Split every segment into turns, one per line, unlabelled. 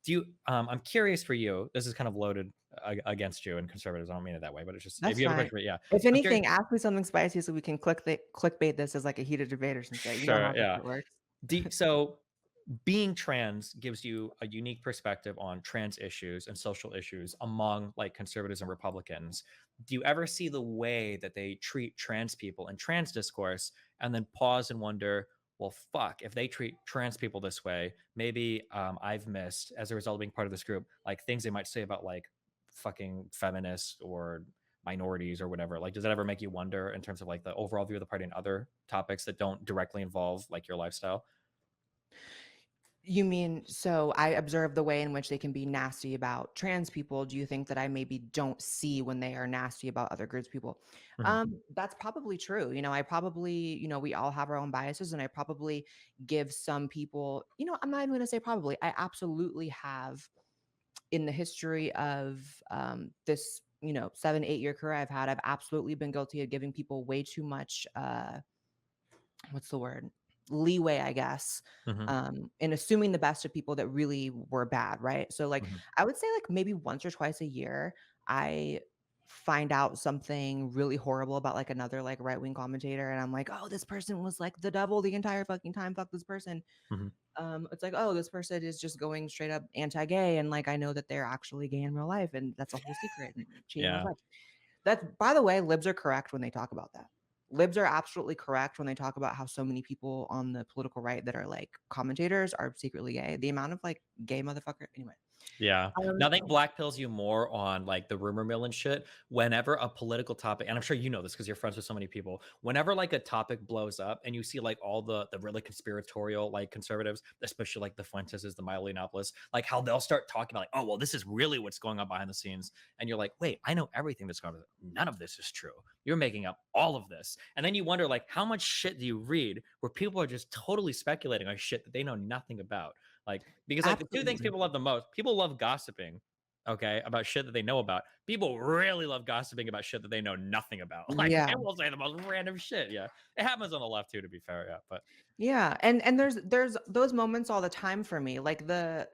Do you I'm curious for you, this is kind of loaded against you and conservatives, I don't mean it that way, but it's just if
That's
you have a
fine.
question for yeah.
If
I'm curious.
anything, ask me something spicy so we can clickbait this as, like, a heated debate or some shit. You know
Sure,
how this
yeah.
shit works.
So being trans gives you a unique perspective on trans issues and social issues among like conservatives and Republicans. Do you ever see the way that they treat trans people in trans discourse and then pause and wonder, well, fuck, if they treat trans people this way, maybe I've missed as a result of being part of this group, like things they might say about like fucking feminists or minorities or whatever. Like, does that ever make you wonder in terms of like the overall view of the party and other topics that don't directly involve like your lifestyle?
You mean so I observe the way in which they can be nasty about trans people. Do you think that I maybe don't see when they are nasty about other groups of people?
Mhm.
That's probably true. I probably, we all have our own biases, and I probably give some people, I'm not even going to say probably. I absolutely have in the history of this, 7, 8 year career I've had. I've absolutely been guilty of giving people way too much. What's the word? Leeway, I guess,
Mhm.
and assuming the best of people that really were bad, right? So, like,
Mhm.
I would say, like, maybe once or twice a year, I find out something really horrible about, like, another, like, right-wing commentator, and I'm like, "Oh, this person was, like, the devil the entire fucking time, fuck this person."
Mhm.
It's like, "Oh, this person is just going straight up anti-gay," and, like, I know that they're actually gay in real life, and that's a whole secret and cheating on his
Yeah.
wife. That's by the way, libs are correct when they talk about that. Libs are absolutely correct when they talk about how so many people on the political right that are, like, commentators are secretly gay. The amount of, like, gay motherfucker anyway.
Yeah.
Um,
Nothing black pills you more on, like, the rumor mill and shit. Whenever a political topic and I'm sure you know this because 'cause you're friends with so many people. Whenever, like, a topic blows up and you see, like, all the really conspiratorial, like, conservatives, especially, like, the Fuenteses, the Milo Yiannopoulos, like, how they'll start talking about, like, "Oh, well, this is really what's going on behind the scenes." And you're like, "Wait, I know everything that's going on. None of this is true. You're making up all of this." And then you wonder, like, how much shit do you read where people are just totally speculating on shit that they know nothing about? Like, because like the two things
absolutely.
people love the most, people love gossiping, okay, about shit that they know about. People really love gossiping about shit that they know nothing about. Like they
Yeah.
will say the most random shit. Yeah. It happens on the left too, to be fair. Yeah. But
Yeah, and there's those moments all the time for me. Like the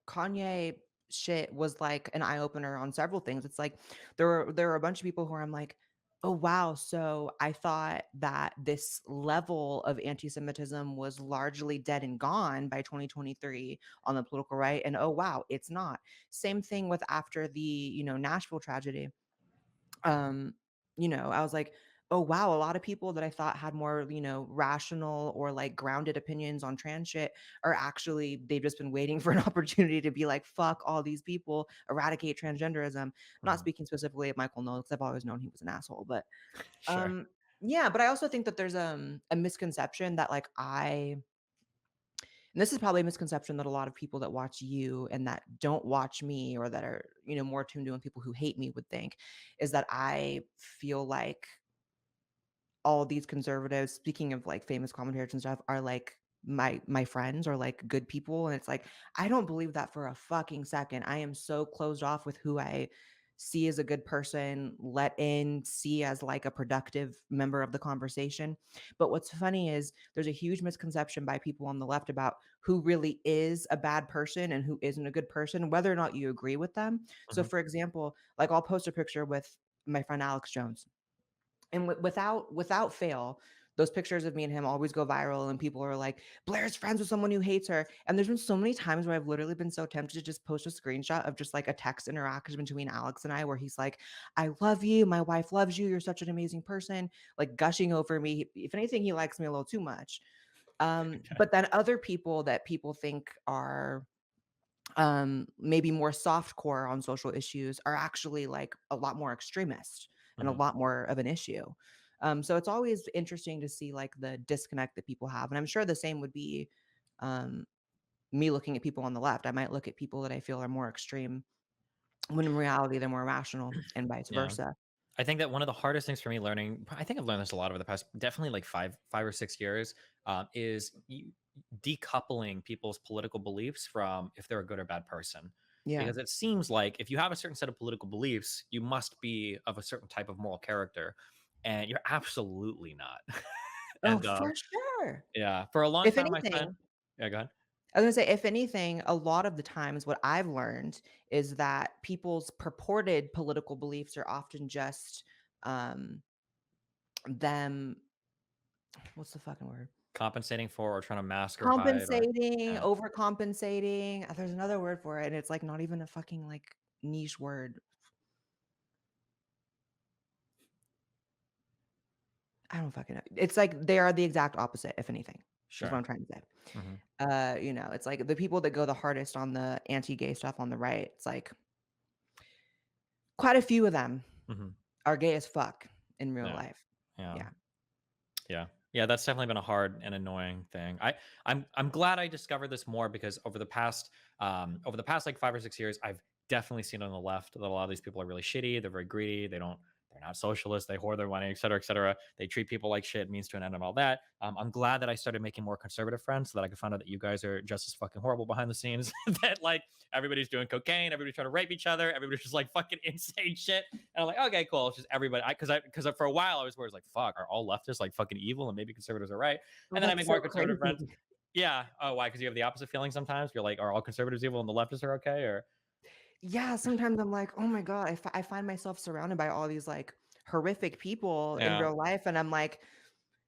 Kanye shit was like an eye opener on several things. It's like there were a bunch of people who I'm like, "Oh wow, so I thought that this level of anti-Semitism was largely dead and gone by 2023 on the political right, and oh wow, it's not." Same thing with after the, Nashville tragedy. um, I was like, "Oh, wow, a lot of people that I thought had more, rational or, like, grounded opinions on trans shit are actually they've just been waiting for an opportunity to be like, 'Fuck all these people, eradicate transgenderism.'" I'm not
mhm,
speaking specifically of Michael Knowles 'cause I've always known he was an asshole, but,
sure.
um, yeah, but I also think that there's, a misconception that, like, and this is probably a misconception that a lot of people that watch you and that don't watch me or that are, more tuned to on people who hate me would think, is that I feel like all these conservatives, speaking of like famous commentators and stuff, are like my friends or like good people. And it's like, I don't believe that for a fucking second. I am so closed off with who I see as a good person, let in, see as like a productive member of the conversation. But what's funny is there's a huge misconception by people on the left about who really is a bad person and who isn't a good person, whether or not you agree with them. So,
Mhm,
for example, like I'll post a picture with my friend Alex Jones, and without fail, those pictures of me and him always go viral, and people are like, "Blaire's friends with someone who hates her." And there's been so many times where I've literally been so tempted to just post a screenshot of just like a text interaction between Alex and I where he's like, "I love you. My wife loves you. You're such an amazing person," like gushing over me. If anything, he likes me a little too much.
okay.
But then other people that people think are maybe more soft core on social issues are actually like a lot more extremist and a
Mhm,
lot more of an issue. So it's always interesting to see like the disconnect that people have. And I'm sure the same would be um, me looking at people on the left. I might look at people that I feel are more extreme when in reality they're more rational and vice
yeah.
versa.
I think that one of the hardest things for me learning, I think I've learned this a lot over the past, definitely like 5 or 6 years, is decoupling people's political beliefs from if they're a good or bad person.
Yeah.
Because it seems like if you have a certain set of political beliefs, you must be of a certain type of moral character, and you're absolutely not.
Oh,
and
for sure.
yeah, for a long
If
time, I spent.
anything,
Yeah, go ahead.
I was gonna say, if anything, a lot of the times what I've learned is that people's purported political beliefs are often just, um, them what's the fucking word?
Compensating for or trying to mask or hide or
Compensating,
yeah,
overcompensating, there's another word for it, and it's, like, not even a fucking, like, niche word. I don't fucking know. It's like they are the exact opposite, if anything, is what
sure.
I'm trying to say.
Mhm.
It's like the people that go the hardest on the anti-gay stuff on the right, it's like quite a few of them
Mhm.
are gay as fuck in real
Yeah.
life.
Yeah.
Yeah.
Yeah. Yeah, that's definitely been a hard and annoying thing. I'm glad I discovered this more because over the past like 5 or 6 years, I've definitely seen on the left that a lot of these people are really shitty, they're very greedy, they're not socialists, they hoard their money, et cetera, et cetera. They treat people like shit, means to an end and all that. I'm glad that I started making more conservative friends so that I could find out that you guys are just as fucking horrible behind the scenes. That like everybody's doing cocaine, everybody's trying to rape each other, everybody's just like fucking insane shit. And I'm like, okay, cool. It's just everybody. Because for a while I was worried, like, fuck, are all leftists like fucking evil and maybe conservatives are right?
Oh,
And then I
that's
make
so
more conservative friends.
crazy.
Yeah. Oh, why? Because you have the opposite feeling sometimes. You're like, are all conservatives evil and the leftists are okay? Or
Yeah, sometimes I'm like, "Oh my god," I find myself surrounded by all these, like, horrific people in
yeah,
real life, and I'm like,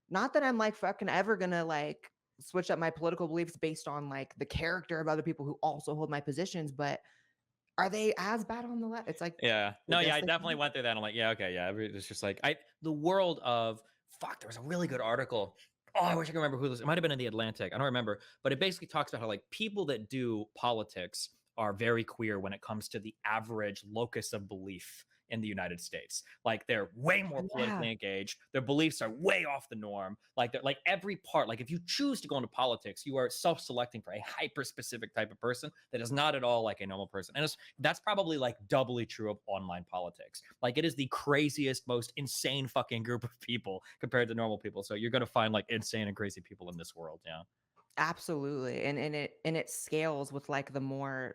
not that I'm, like, fucking ever gonna, like, switch up my political beliefs based on, like, the character of other people who also hold my positions, but are they as bad on the left? It's like,
yeah.
I
No, yeah,
guess
I
they
definitely went through that. I'm like, yeah, okay, yeah. It's just like the world of fuck. There was a really good article. Oh, I wish I could remember who this. It might have been in the Atlantic. I don't remember, but it basically talks about how like people that do politics are very queer when it comes to the average locus of belief in the United States. Like they're way more
Yeah,
politically engaged. Their beliefs are way off the norm. Like they're like every part. Like if you choose to go into politics, you are self-selecting for a hyper specific type of person that is not at all like a normal person. And that's probably like doubly true of online politics. Like it is the craziest, most insane fucking group of people compared to normal people. So you're gonna find like insane and crazy people in this world. Yeah.
absolutely, and it scales with, like, the more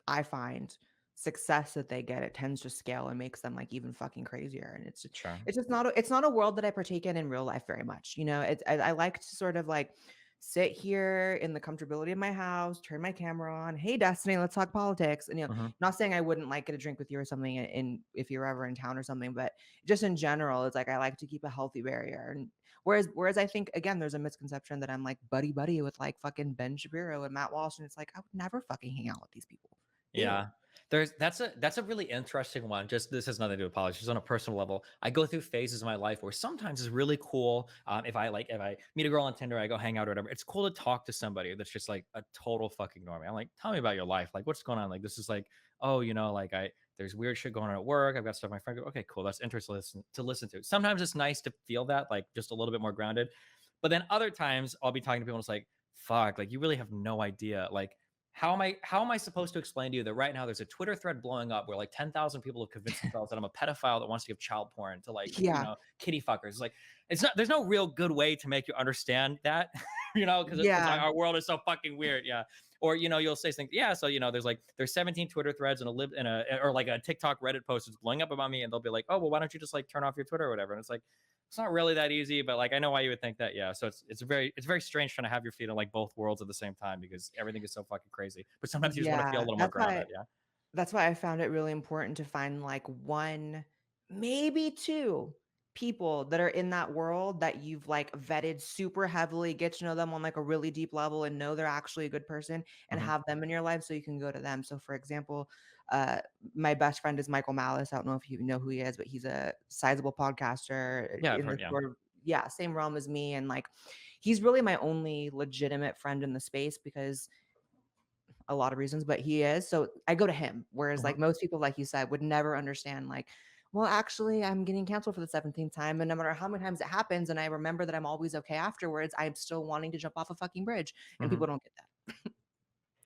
I find success that they get, it tends to scale and makes them, like, even fucking crazier, and
Sure.
it's not a world that I partake in real life very much, you know? I like to sort of, like, sit here in the comfortability of my house, turn my camera on, "Hey, Destiny, let's talk politics," and,
Hmm.
not saying I wouldn't, like, get a drink with you or something in if you're ever in town or something, but just in general, it's like I like to keep a healthy barrier, and whereas I think, again, there's a misconception that I'm, like, buddy-buddy with, like, fucking Ben Shapiro and Matt Walsh, and it's like, I would never fucking hang out with these people. Ew.
Yeah. That's a really interesting one. Just this has nothing to do with politics, just on a personal level. I go through phases of my life where sometimes it's really cool. If I meet a girl on Tinder, I go hang out or whatever. It's cool to talk to somebody that's just like a total fucking normie. I'm like, tell me about your life. Like, what's going on? Like, this is like, oh, like there's weird shit going on at work. I've got stuff my friend. Okay, cool. That's interesting to listen to. Sometimes it's nice to feel that, like just a little bit more grounded. But then other times I'll be talking to people and it's like, fuck, like you really have no idea. Like how am I supposed to explain to you that right now there's a Twitter thread blowing up where like 10,000 people have convinced themselves that I'm a pedophile that wants to give child porn to like,
Yeah.
kitty fuckers. It's like it's not there's no real good way to make you understand that, because
Yeah.
our world is so fucking weird. Yeah. Or you'll say something, yeah. So there's 17 Twitter threads and a lib and a or like a TikTok Reddit post that's blowing up about me, and they'll be like, oh well, why don't you just like turn off your Twitter or whatever? And it's like it's not really that easy, but like I know why you would think that. Yeah. So it's very strange trying to have your feet in like both worlds at the same time because everything is so fucking crazy. But sometimes you just want to feel a
Yeah.
little more
That's why
grounded. Yeah.
that's why I found it really important to find, like, 1, maybe 2 people that are in that world that you've, like, vetted super heavily, get to know them on, like, a really deep level and know they're actually a good person, and
Hmm.
have them in your life so you can go to them. So, for example, uh, my best friend is Michael Malice. I don't know if you know who he is, but he's a sizable podcaster
Yeah, I've
in the
heard. Yeah.
sort of, yeah, same realm as me, and, like, he's really my only legitimate friend in the space because a lot of reasons, but he is. So I go to him. Whereas
Hmm.
like most people, like you said, would never understand, like, well, actually, I'm getting canceled for the 17th time. And no matter how many times it happens, and I remember that I'm always okay afterwards, I'm still wanting to jump off a fucking bridge. And
Hmm.
people don't get that.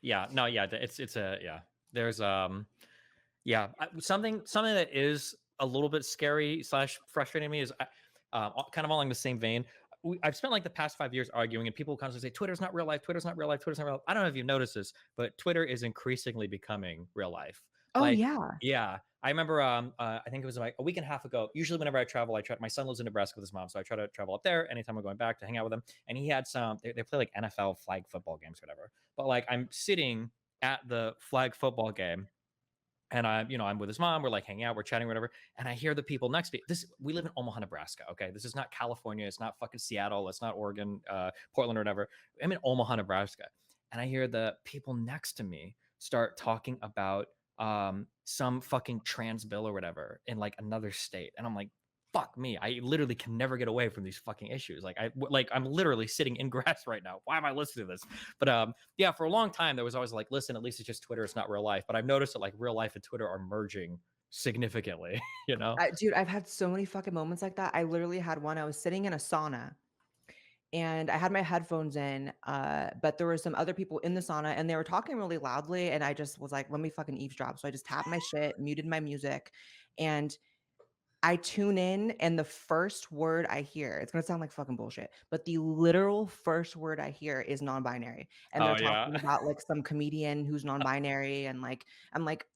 Yeah. No. Yeah. It's a yeah. There's Yeah, something that is a little bit scary slash frustrating to me is kind of along the same vein. I've spent like the past 5 years arguing, and people constantly say Twitter's not real life. Twitter's not real life. Twitter's not real life. I don't know if you've noticed this, but Twitter is increasingly becoming real life.
Oh,
Like,
yeah.
yeah, I remember, I think it was like a week and a half ago. Usually, whenever I travel, I try. My son lives in Nebraska with his mom, so I try to travel up there anytime I'm going back to hang out with him. And he had some. They play like NFL flag football games, or whatever. But like, I'm sitting at the flag football game, and I'm with his mom. We're like hanging out, we're chatting, whatever. And I hear the people next to me. We live in Omaha, Nebraska. Okay, this is not California. It's not fucking Seattle. It's not Oregon, Portland, or whatever. I'm in Omaha, Nebraska, and I hear the people next to me start talking about some fucking trans bill or whatever in like another state, and I'm like, fuck me, I literally can never get away from these fucking issues. I'm literally sitting in grass right now. Why am I listening to this? But yeah, for a long time there was always like, listen, at least it's just Twitter, it's not real life. But I've noticed that like real life and Twitter are merging significantly. you know
Dude, I've had so many fucking moments like that. I literally had one. I was sitting in a sauna and I had my headphones in, but there were some other people in the sauna and they were talking really loudly. And I just was like, let me fucking eavesdrop. So I just tapped my shit, muted my music, and I tune in. And the first word I hear, it's going to sound like fucking bullshit, but the literal first word I hear is non binary. And they're
Oh yeah.
talking about like some comedian who's non binary. And like, I'm like,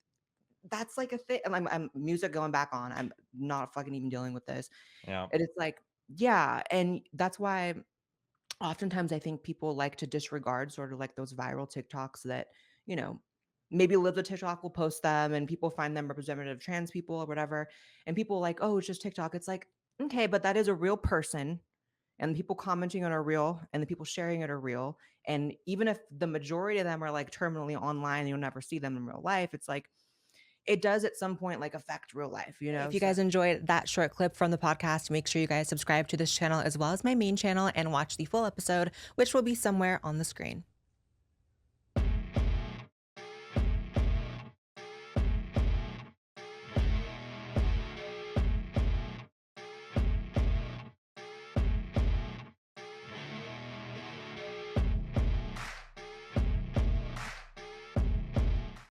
that's like a thing. And I'm music going back on. I'm not fucking even dealing with this.
Yeah.
And it's like, yeah. And that's why oftentimes I think people like to disregard sort of like those viral TikToks that, you know, maybe Live the TikTok will post them and people find them representative of trans people or whatever. And people like, oh, it's just TikTok. It's like, okay, but that is a real person. And the people commenting on are real and the people sharing it are real. And even if the majority of them are like terminally online, you'll never see them in real life. It's like, it does at some point like affect real life, you know?
If you
So
guys enjoyed that short clip from the podcast, make sure you guys subscribe to this channel as well as my main channel and watch the full episode, which will be somewhere on the screen.